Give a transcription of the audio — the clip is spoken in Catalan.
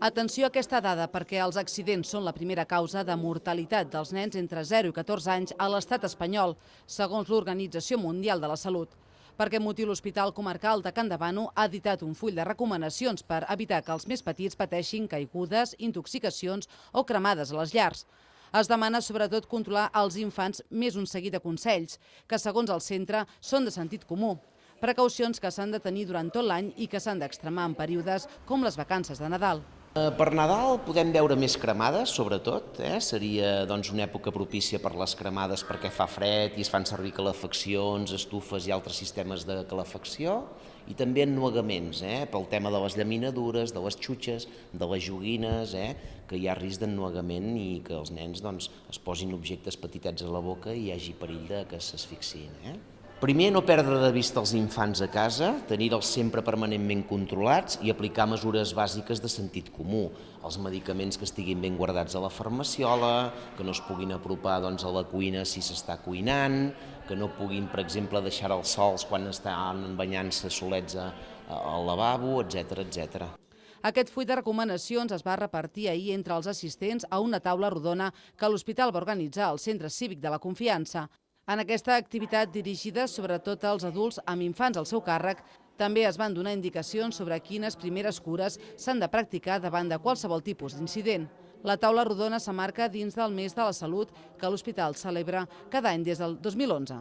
Atenció a aquesta dada perquè els accidents són la primera causa de mortalitat dels nens entre 0 i 14 anys a l'estat espanyol, segons l'Organització Mundial de la Salut. Per aquest motiu, l'Hospital Comarcal de Can Davano ha editat un full de recomanacions per evitar que els més petits pateixin caigudes, intoxicacions o cremades a les llars. Es demana sobretot controlar els infants més un seguit de consells, que segons el centre són de sentit comú. Precaucions que s'han de tenir durant tot l'any i que s'han d'extremar en períodes com les vacances de Nadal. Per Nadal podem veure més cremades, sobretot. Seria una època propícia per les cremades perquè fa fred i es fan servir calefaccions, estufes i altres sistemes de calefacció. I també ennuegaments, pel tema de les llaminadures, de les xutxes, de les joguines, que hi ha risc d'ennuegament i que els nens es posin objectes petitets a la boca i hi hagi perill de que s'asfixiïn. Primer, no perdre de vista els infants a casa, tenir-los sempre permanentment controlats i aplicar mesures bàsiques de sentit comú. Els medicaments que estiguin ben guardats a la farmaciola, que no es puguin apropar a la cuina si s'està cuinant, que no puguin, per exemple, deixar-los sols quan estan banyant-se solets al lavabo, etc. Aquest full de recomanacions es va repartir ahir entre els assistents a una taula rodona que l'hospital va organitzar al Centre Cívic de la Confiança. En aquesta activitat dirigida sobretot als adults amb infants al seu càrrec, també es van donar indicacions sobre quines primeres cures s'han de practicar davant de qualsevol tipus d'incident. La taula rodona s'emmarca dins del mes de la salut que l'hospital celebra cada any des del 2011.